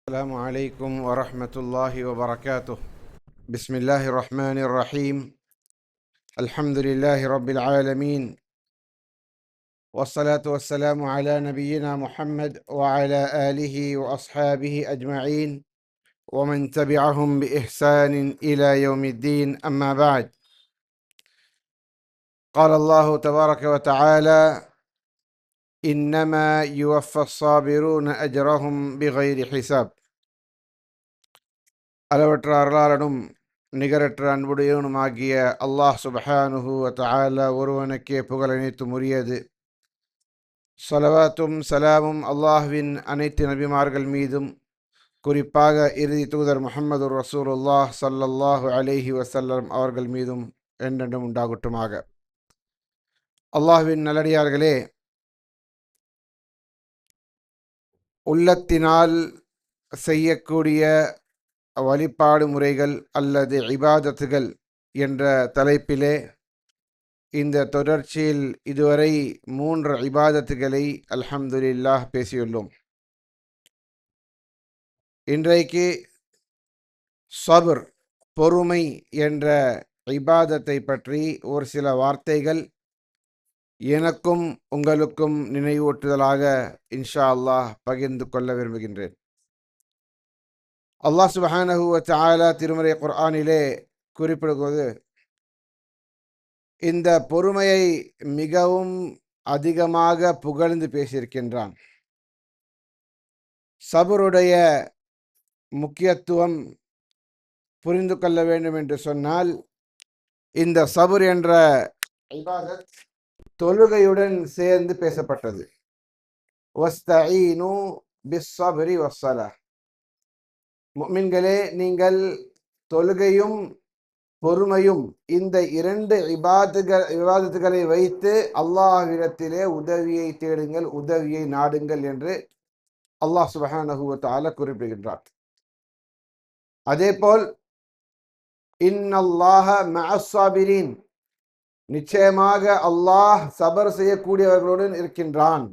السلام عليكم ورحمة الله وبركاته. بسم الله الرحمن الرحيم. الحمد لله رب العالمين، والصلاة والسلام على نبينا محمد وعلى آله وأصحابه أجمعين ومن تبعهم بإحسان إلى يوم الدين. أما بعد، قال الله تبارك وتعالى: إنما يوفى الصابرون أجرهم بغير حساب. அளவற்ற அருளாளனும் நிகரற்ற அன்புடையவனுமாகிய அல்லாஹ் சுப்ஹானஹு வ தஆலா ஒருவனுக்கே புகழனைத்தும் உரியது. ஸலவாத்தும் சலாமும் அல்லாஹ்வின் அனைத்து நபிமார்கள் மீதும், குறிப்பாக இறுதி தூதர் முஹம்மது ரசூலுல்லாஹ் ஸல்லல்லாஹு அலைஹி வஸல்லம் அவர்கள் மீதும் என்றென்றும் உண்டாகட்டுமாக. அல்லாஹ்வின் நல்லடியார்களே, உள்ளத்தினால் செய்யக்கூடிய வழிபாடு முறைகள் அல்லது இபாதத்துகள் என்ற தலைப்பிலே இந்த தொடர்ச்சியில் இதுவரை 3 இபாதத்துகளை அல்ஹம்துலில்லாஹ் பேசியுள்ளோம். இன்றைக்கு சபர், பொறுமை என்ற இபாதத்தை பற்றி ஒரு சில வார்த்தைகள் எனக்கும் உங்களுக்கும் நினைவூட்டுதலாக இன்ஷா அல்லாஹ் பகிர்ந்து கொள்ள விரும்புகின்றேன். அல்லாஹ் சுப்ஹானஹு வ தஆலா திருமறை குர்ஆனிலே குறிப்பிடுவது, இந்த பொறுமையை மிகவும் அதிகமாக புகழ்ந்து பேசியிருக்கின்றான். சபருடைய முக்கியத்துவம் புரிந்து கொள்ள வேண்டும் என்று சொன்னால், இந்த சபர் என்ற இபாதத் தொழுகையுடன் சேர்ந்து பேசப்பட்டது. வஸ்தஈனு பிஸ்ஸப்ரி வஸ்ஸலாஹ். முஃமின்களே, நீங்கள் தொழுகையும் பொறுமையும் இந்த 2 இபாதத்துகளை வைத்து அல்லாஹ்விடத்திலே உதவியை தேடுங்கள், உதவியை நாடுங்கள் என்று அல்லாஹ் சுப்ஹானஹு வ தஆலா குறிப்பிடுகின்றார். அதேபோல் இன்னல்லாஹ மஅஸ் ஸாபிரீன், நிச்சயமாக அல்லாஹ் சபர் செய்யக்கூடியவர்களுடன் இருக்கின்றான்.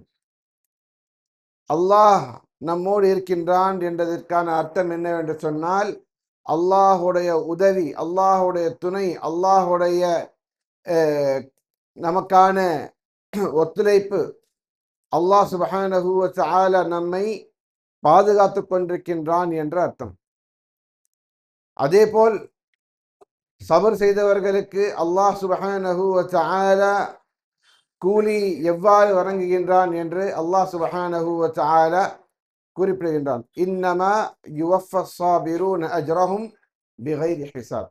அல்லாஹ் நம்மோடு இருக்கின்றான் என்றதற்கான அர்த்தம் என்னவென்று சொன்னால், அல்லாஹுடைய உதவி, அல்லாஹுடைய துணை, அல்லாஹுடைய நமக்கான ஒத்துழைப்பு, அல்லாஹ் சுப்ஹானஹு வ தஆலா நம்மை பாதுகாத்து கொண்டிருக்கின்றான் என்ற அர்த்தம். அதேபோல் சபர் செய்தவர்களுக்கு அல்லாஹ் சுப்ஹானஹு வ தஆலா கூலி எவ்வாறு வழங்குகின்றான் என்று அல்லாஹ் சுப்ஹானஹு வ தஆலா குறிப்பிடுகின்றான். இன்னமா யுவஃபஸ் ஸாபிரூன அஜ்ரஹும் பிகைரி ஹிசாப்.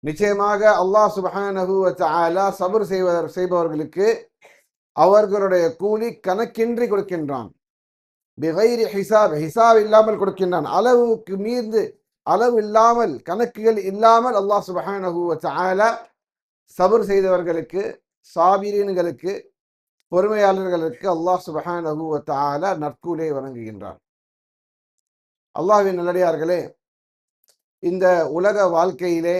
நிச்சயமாக அல்லாஹ் சுப்ஹானஹு வ தஆலா சபர் செய்பவர்களுக்கு அவர்களுடைய கூலி கணக்கின்றி கொடுக்கின்றான். பிகைரி ஹிசாப், ஹிசாப் இல்லாமல் கொடுக்கின்றான். அளவுக்கு மீந்து, அளவு இல்லாமல், கணக்குகள் இல்லாமல் அல்லாஹ் சுப்ஹானஹு வ தஆலா சபர் செய்தவர்களுக்கு, சாபிரீன்களுக்கு, பொறுமையாளர்களுக்கு அல்லாஹ் சுப்ஹானஹு வ தஆலா நற்கூலியை வழங்குகின்றான். அல்லாஹ்வின் நல்லடியார்களே, இந்த உலக வாழ்க்கையிலே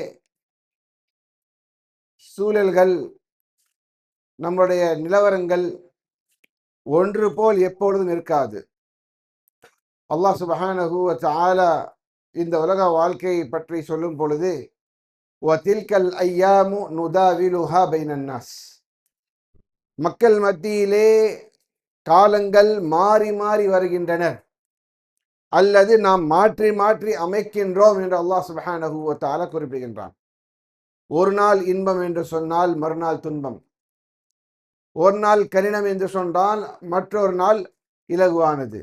சூழல்கள், நம்முடைய நிலவரங்கள் ஒன்று போல் எப்பொழுதும் இருக்காது. அல்லாஹ் சுப்ஹானஹு வ தஆலா இந்த உலக வாழ்க்கையை பற்றி சொல்லும் பொழுது, வதில்கல் ஐயாமு நுதாவிலுஹா பைனன் நாஸ், மக்கள் மத்தியிலே காலங்கள் மாறி மாறி வருகின்றன, அல்லது நாம் மாற்றி மாற்றி அமைக்கின்றோம் என்று அல்லாஹ் சுப்ஹானஹு வ தஆலா குறிப்பிடுகின்றான். ஒரு நாள் இன்பம் என்று சொன்னால் மறுநாள் துன்பம், ஒரு நாள் கடினம் என்று சொன்னால் மற்றொரு நாள் இலகுவானது,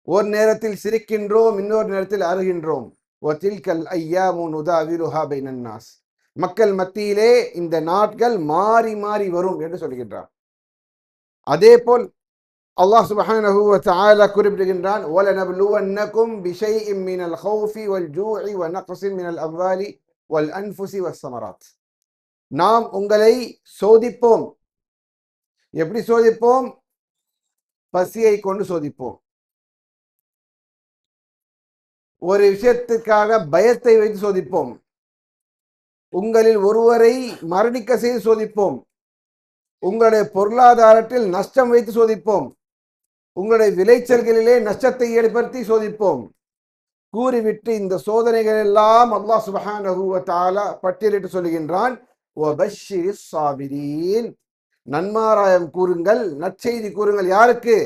ஒரு நேரத்தில் சிரிக்கின்றோம், இன்னொரு நேரத்தில் அழுகின்றோம். வதில்கல் ஐயாமு நுதாவிலுஹா பைனன் நாஸ், மக்கள் மத்தியிலே இந்த நாட்கள் மாறி மாறி வரும் என்று சொல்கின்றான். அதேபோல் அல்லாஹ் சுப்ஹானஹு வ தஆலா குறிப்பிடுகின்றான், வலனப்லுவன்னகும் பிஷைஇம் மினல் ஹௌஃபி வல் ஜூஇ வ நக்ஸின் மினல் அம்வாலி வல் அன்ஃபுஸி வஸ்ஸமராத். நாம் உங்களை சோதிப்போம். எப்படி சோதிப்போம்? பசியை கொண்டு சோதிப்போம். ஒரு விஷயத்துக்காக பயத்தை வைத்து சோதிப்போம். உங்களில் ஒருவரை மரணிக்க செய்து சோதிப்போம். உங்களுடைய பொருளாதாரத்தில் நஷ்டம் வைத்து சோதிப்போம். உங்களுடைய விளைச்சல்களிலே நஷ்டத்தை ஏற்படுத்தி சோதிப்போம். கூறிவிட்டு இந்த சோதனைகள் எல்லாம் அல்லாஹ் சுப்ஹானஹு வ தஆலா பட்டியலிட்டு சொல்கின்றான். வபஷ்ஷிரிஸ் சாபிரீன், நன்மாராயம் கூறுங்கள், நற்செய்தி கூறுங்கள். யாருக்கு?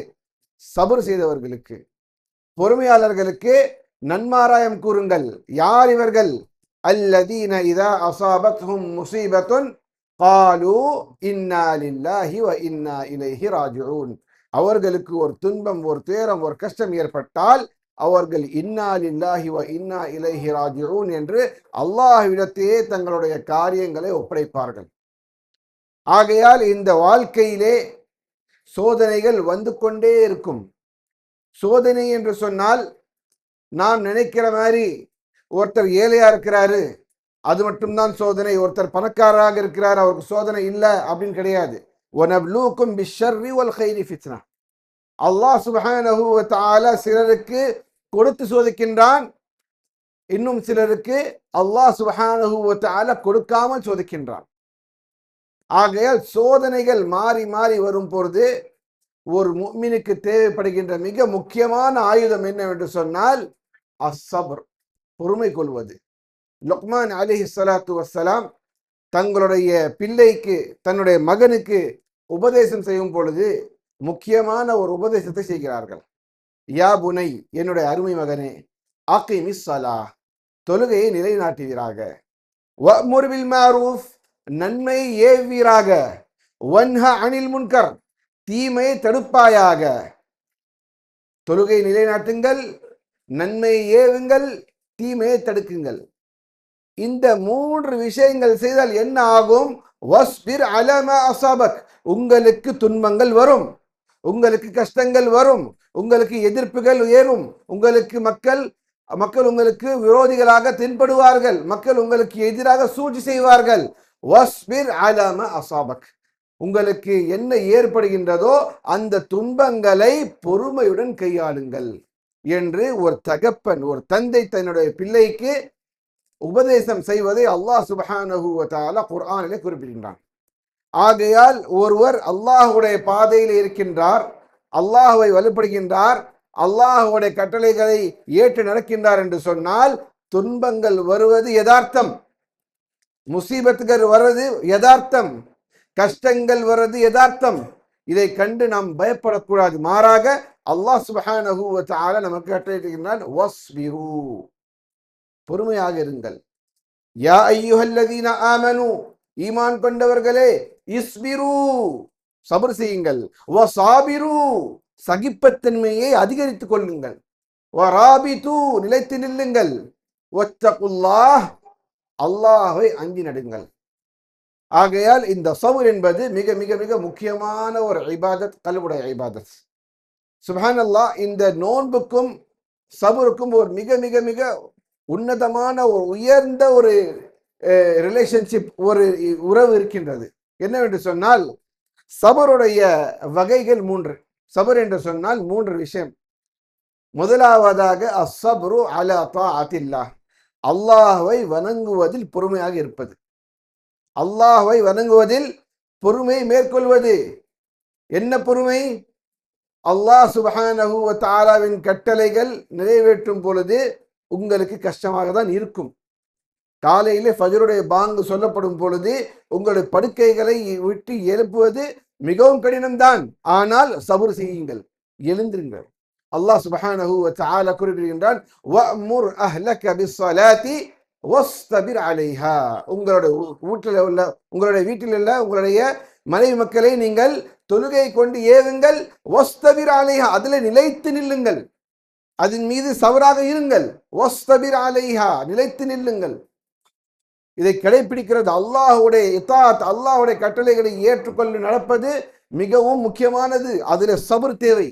சபர் செய்தவர்களுக்கு, பொறுமையாளர்களுக்கு நன்மாராயம் கூறுங்கள். யார் இவர்கள்? அல்லதீன இதா அஸாபத்ஹும் முஸீபத்துன் காலு இன்னா லில்லாஹி வ இன்னா இலைஹி ராஜிஊன். அவர்களுக்கு ஒரு துன்பம், ஒரு துயரம், ஒரு கஷ்டம் ஏற்பட்டால் அவர்கள் இன்னா லில்லாஹி வ இன்னா இலைஹி ராஜிஊன் என்று அல்லாஹ்விடத்தையே தங்களுடைய காரியங்களை ஒப்படைப்பார்கள். ஆகையால் இந்த வாழ்க்கையிலே சோதனைகள் வந்து கொண்டே இருக்கும். சோதனை என்று சொன்னால் நாம் நினைக்கிற மாதிரி ஒருத்தர் ஏழையா இருக்கிறாரு அது மட்டும்தான் சோதனை, ஒருத்தர் பணக்காரராக இருக்கிறார் அவருக்கு சோதனை இல்லை அப்படின்னு கிடையாது. வனப்லூக்கும் பிஷ்ஷர்ரி வல் கைரி ஃபித்னா. அல்லாஹ் சுப்ஹானஹு வ தஆலா சிலருக்கு கொடுத்து சோதிக்கின்றான், இன்னும் சிலருக்கு அல்லாஹ் சுப்ஹானஹு வ தஆலா கொடுக்காமல் சோதிக்கின்றான். ஆகையால் சோதனைகள் மாறி மாறி வரும் பொழுது ஒரு முஃமினுக்கு தேவைப்படுகின்ற மிக முக்கியமான ஆயுதம் என்னவென்று சொன்னால் அஸ்ஸப்ர், பொறுமை கொள்வது. லுக்மான் அலைஹிஸ்ஸலாத்து வஸ்ஸலாம் தங்களுடைய பிள்ளைக்கு, தன்னுடைய மகனுக்கு உபதேசம் செய்யும் பொழுது முக்கியமான ஒரு உபதேசத்தை செய்கிறார்கள். யா புனை, என்னுடைய அருமை மகனே, அகிமிஸ் ஸலாஹ், தொழுகையை நிலைநாட்டுவீராக. வஅ்முர் பில் மஅரூஃப், நன்மை ஏவீராக. வன்ஹ அனில் முன்கர், தீமையை தடுப்பாயாக. தொழுகை நிலைநாட்டுங்கள், நன்மை ஏவுங்கள், தீமையை தடுக்குங்கள். இந்த 3 விஷயங்கள் செய்தால் என்ன ஆகும்? வஸ்பிர் அலா மா அஸாபக், உங்களுக்கு துன்பங்கள் வரும், உங்களுக்கு கஷ்டங்கள் வரும், உங்களுக்கு எதிர்ப்புகள் ஏறும், உங்களுக்கு மக்கள் உங்களுக்கு விரோதிகளாக தென்படுவார்கள், மக்கள் உங்களுக்கு எதிராக சூழ்ச்சி செய்வார்கள். வஸ்பிர் அலா மா அஸாபக், உங்களுக்கு என்ன ஏற்படுகின்றதோ அந்த துன்பங்களை பொறுமையுடன் கையாளுங்கள் என்று ஒரு தகப்பன், ஒரு தந்தை தன்னுடைய பிள்ளைக்கு உபதேசம் செய்வதை அல்லாஹ் சுப்ஹானஹு வ தஆலா குர்ஆனிலே குறிப்பிடுகின்றான். ஆகையால் ஒருவர் அல்லாஹ்வுடைய பாதையில் இருக்கின்றார், அல்லாஹ்வை வலுப்படுகின்றார், அல்லாஹ்வுடைய கட்டளைகளை ஏற்று நடக்கின்றார் என்று சொன்னால் துன்பங்கள் வருவது யதார்த்தம், முசீபத்துகள் வருவது யதார்த்தம், கஷ்டங்கள் வருவது யதார்த்தம். இதை கண்டு நாம் பயப்படக்கூடாது. மாறாக அல்லாஹ் சுப்ஹானஹு வ தஆலா நமக்கு கட்டளையிடுகின்றான், வஸ்பிரு, பொறுமையாக இருங்கள். யா அய்யுஹல்லதீன ஆமனு, ஈமான் கொண்டவர்களே, இஸ்பிரு, சபர் செய்யுங்கள். வஸாபிரு, சகிப்புத்தன்மையை அதிகரித்துக் கொள்ளுங்கள். வராபிது, நிலைத்து நில்லுங்கள். வத்தகுல்லாஹ், அல்லாஹ்வை அஞ்சி நடுங்கள். ஆகையால் இந்த சபர் என்பது மிக மிக மிக முக்கியமான ஒரு இபாதத், கல்புடைய இபாதத். சுப்ஹானல்லாஹ், இந்த நோன்புக்கும் சபருக்கும் ஒரு மிக மிக மிக உன்னதமான ஒரு உயர்ந்த ஒரு ரிலேஷன்ஷிப், ஒரு உறவு இருக்கின்றது. என்னவென்று சொன்னால் சபருடைய வகைகள் 3. சபர் என்று சொன்னால் 3 விஷயம். முதலாவதாக அஸ்ஸப்ரு அலா தாஅத்தில்லாஹ், அல்லாஹ்வை வணங்குவதில் பொறுமையாக இருப்பது. அல்லாஹ்வை வணங்குவதில் பொறுமை மேற்கொள்வது. என்ன பொறுமை? அல்லாஹ் சுப்ஹானஹு வ தஆலாவின் கட்டளைகள் நிறைவேற்றும் பொழுது உங்களுக்கு கஷ்டமாக தான் இருக்கும். காலையிலே ஃபஜ்ருடைய பாங்கு சொல்லப்படும் பொழுது உங்களுடைய படுக்கைகளை விட்டு எழுப்புவது மிகவும் கடினம்தான். ஆனால் சபர் செய்யுங்கள், எழுந்திருங்கள். அல்லாஹ் சுப்ஹானஹு வ தஆலா குறிப்பிடுகின்றான், வஅ்முர் அஹ்லக பிஸ்ஸலாத்தி வஸ்தபிர் அலைஹா, உங்களுடைய வீட்டில் உள்ள உங்களுடைய மனைவி மக்களை நீங்கள் தொழுகை கொண்டு ஏவுங்கள். வஸ்தபிர் அலைஹா, அதில் நிலைத்து நில்லுங்கள், அதன் மீது சவராக இருங்கள். வஸ்தபிர் அலைஹா, நிலைத்து நில்லுங்கள். இதை கடைபிடிக்கிறது அல்லாஹ்வுடைய இத்தாத், அல்லாஹ்வுடைய கட்டளைகளை ஏற்றுக்கொண்டு நடப்பது மிகவும் முக்கியமானது. அதில் சபர் தேவை.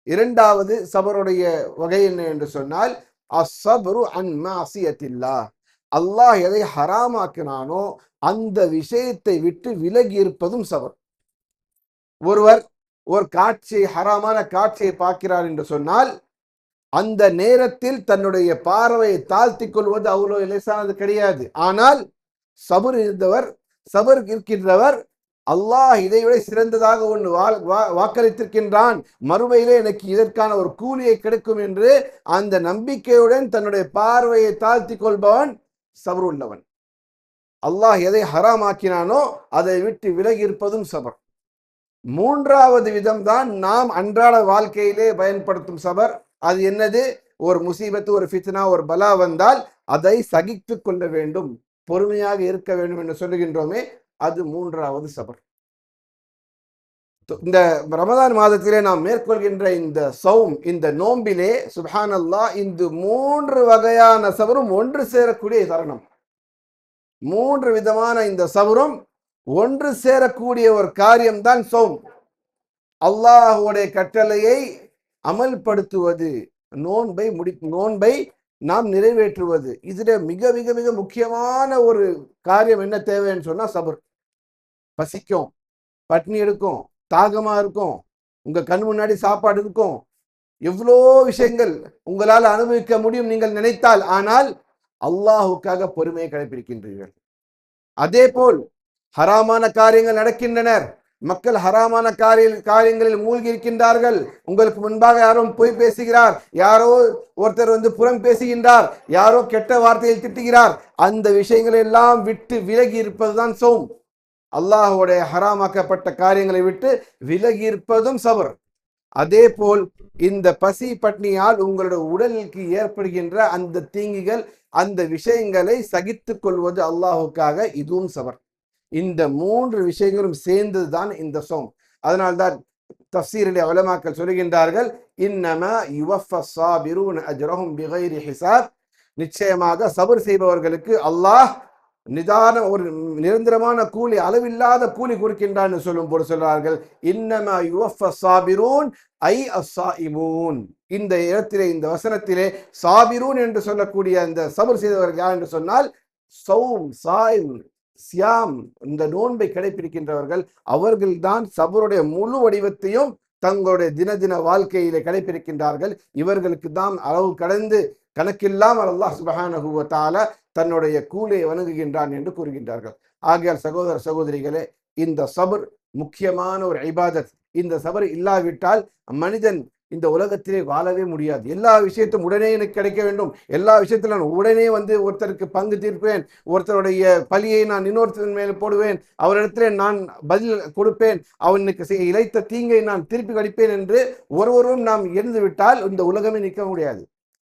இரண்டாவது சபருடைய வகை என்ன என்று சொன்னால் அஸ்ஸப்ரு அன் மஅசியத்தில்லாஹ், அல்லாஹ் எதை ஹராமாக்கினானோ அந்த விஷயத்தை விட்டு விலகி இருப்பதும் சபர். ஒருவர் ஒரு காட்சியை, ஹராமான காட்சியை பார்க்கிறார் என்று சொன்னால் அந்த நேரத்தில் தன்னுடைய பார்வையை தாழ்த்தி கொள்வது அவ்வளோ லேசானது கிடையாது. ஆனால் சபர் இருக்கின்றவர் அல்லாஹ் இதைவிட சிறந்ததாக ஒன்று வாக்களித்திருக்கின்றான், மறுமையிலே எனக்கு இதற்கான ஒரு கூலியை கிடைக்கும் என்று அந்த நம்பிக்கையுடன் தன்னுடைய பார்வையை தாழ்த்தி கொள்பவன் சபர் உள்ளவன். அல்லாஹ் எதை ஹராமாக்கினானோ அதை விட்டு விலகி இருப்பதும் சபர். மூன்றாவது விதம்தான் நாம் அன்றாட வாழ்க்கையிலே பயன்படுத்தும் சபர். அது என்னது? ஒரு முசீபத்து, ஒரு ஃபித்னா, ஒரு பலா வந்தால் அதை சகித்து கொள்ள வேண்டும், பொறுமையாக இருக்க வேண்டும் என்று சொல்லுகின்றோமே, அது மூன்றாவது சபர். இந்த ரமதான் மாதத்திலே நாம் மேற்கொள்கின்ற இந்த சௌம், இந்த நோம்பிலே சுப்ஹானல்லாஹ், இந்த 3 வகையான சபரும் ஒன்று சேரக்கூடிய தருணம். 3 விதமான இந்த சபரும் ஒன்று சேரக்கூடிய ஒரு காரியம்தான் சௌம். அல்லாஹ்வுடைய கட்டளையை அமல்படுத்துவது, நோன்பை நாம் நிறைவேற்றுவது. இதுல மிக மிக மிக முக்கியமான ஒரு காரியம் என்ன தேவைன்னு சொன்னா சபர். பசிக்கும், பட்னி எடுக்கும், தாகமா இருக்கும், உங்க கண் முன்னாடி சாப்பாடு இருக்கும், எவ்வளோ விஷயங்கள் உங்களால் அனுபவிக்க முடியும் நீங்கள் நினைத்தால். ஆனால் அல்லாஹுக்காக பொறுமையை கடைபிடிக்கின்றீர்கள். அதே போல் ஹராமான காரியங்கள் நடக்கின்றனர், மக்கள் ஹராமான காரியங்களில் மூழ்கி இருக்கின்றார்கள். உங்களுக்கு முன்பாக யாரோ பொய் பேசுகிறார், யாரோ ஒருத்தர் புறம் பேசுகின்றார், யாரோ கெட்ட வார்த்தையில் திட்டுகிறார். அந்த விஷயங்களை எல்லாம் விட்டு விலகி இருப்பதுதான் சௌம். அல்லாஹ்வுடைய ஹராமாக்கப்பட்ட காரியங்களை விட்டு விலகி இருப்பதும் சபர். அதே போல் இந்த பசி பட்னியால் உங்களுடைய உடலுக்கு ஏற்படுகின்ற அந்த தீங்குகள், அந்த விஷயங்களை சகித்துக் கொள்வது அல்லாஹுக்காக, இதுவும் சபர். இந்த 3 விஷயங்களும் சேர்ந்ததுதான் இந்த சௌம். அதனால்தான் தஃப்சீரிலே உலமாக்கள் சொல்கின்றார்கள், இன்னமா யுவஃபஸ் ஸாபிரூன அஜ்ரஹும் பிகைரி ஹிசாப், நிச்சயமாக சபர் செய்பவர்களுக்கு அல்லாஹ் ஒரு நிரந்தரமான கூலி, அளவில்லாத கூலி கொடுக்கின்றான் சொல்லும் போது சொல்றார்கள், இன்னமா யுவஃபஸ் ஸாபிரூன் ஐ அஸ்ஸாயிமூன். இந்த இடத்திலே, இந்த வசனத்திலே சாபிரூன் என்று சொல்லக்கூடிய அந்த சபர் செய்தவர்கள் யார் என்று சொன்னால் சௌம், சாயிம், சியாம், இந்த நோன்பை கடைபிடிக்கின்றவர்கள். அவர்கள்தான் சபருடைய முழு வடிவத்தையும் தங்களுடைய தின வாழ்க்கையிலே கடைபிடிக்கின்றார்கள். இவர்களுக்கு தான் அளவு கடந்து கணக்கில்லாமல் அல்லாஹ் சுப்ஹானஹு வ தஆலா தன்னுடைய கூலியை வணங்குகின்றான் என்று கூறுகின்றார்கள். ஆகையால் சகோதர சகோதரிகளே, இந்த சபர் முக்கியமான ஒரு இபாதத். இந்த சபர் இல்லாவிட்டால் மனிதன் இந்த உலகத்திலே வாழவே முடியாது. எல்லா விஷயத்தும் உடனே எனக்கு கிடைக்க வேண்டும், எல்லா விஷயத்திலும் நான் உடனே ஒருத்தருக்கு பங்கு தீர்ப்பேன், ஒருத்தருடைய பழியை நான் இன்னொருத்தரின் மேல் போடுவேன், அவரிடத்திலே நான் பதில் கொடுப்பேன், அவனுக்கு இழைத்த தீங்கை நான் திருப்பி கழிப்பேன் என்று ஒருவரும் நாம் இருந்து விட்டால் இந்த உலகமே நிற்க முடியாது.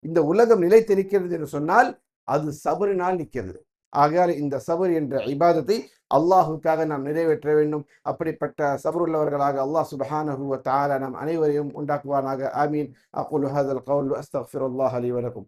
இந்த உலகம் நிலைத்து நிற்கிறது என்று சொன்னால் அது சபரினால் நிற்கிறது. ஆகையால் இந்த சபர் என்ற இபாதத்தை அல்லாஹுக்காக நாம் நிறைவேற்ற வேண்டும். அப்படிப்பட்ட சபர் உள்ளவர்களாக அல்லாஹ் சுப்ஹானஹு வ தஆலா நம் அனைவரையும் உண்டாக்குவானாக. ஆமீன். அகூலு ஹாதல் கௌல் வ அஸ்தக்ஃபிருல்லாஹ லி வ லக்கும்.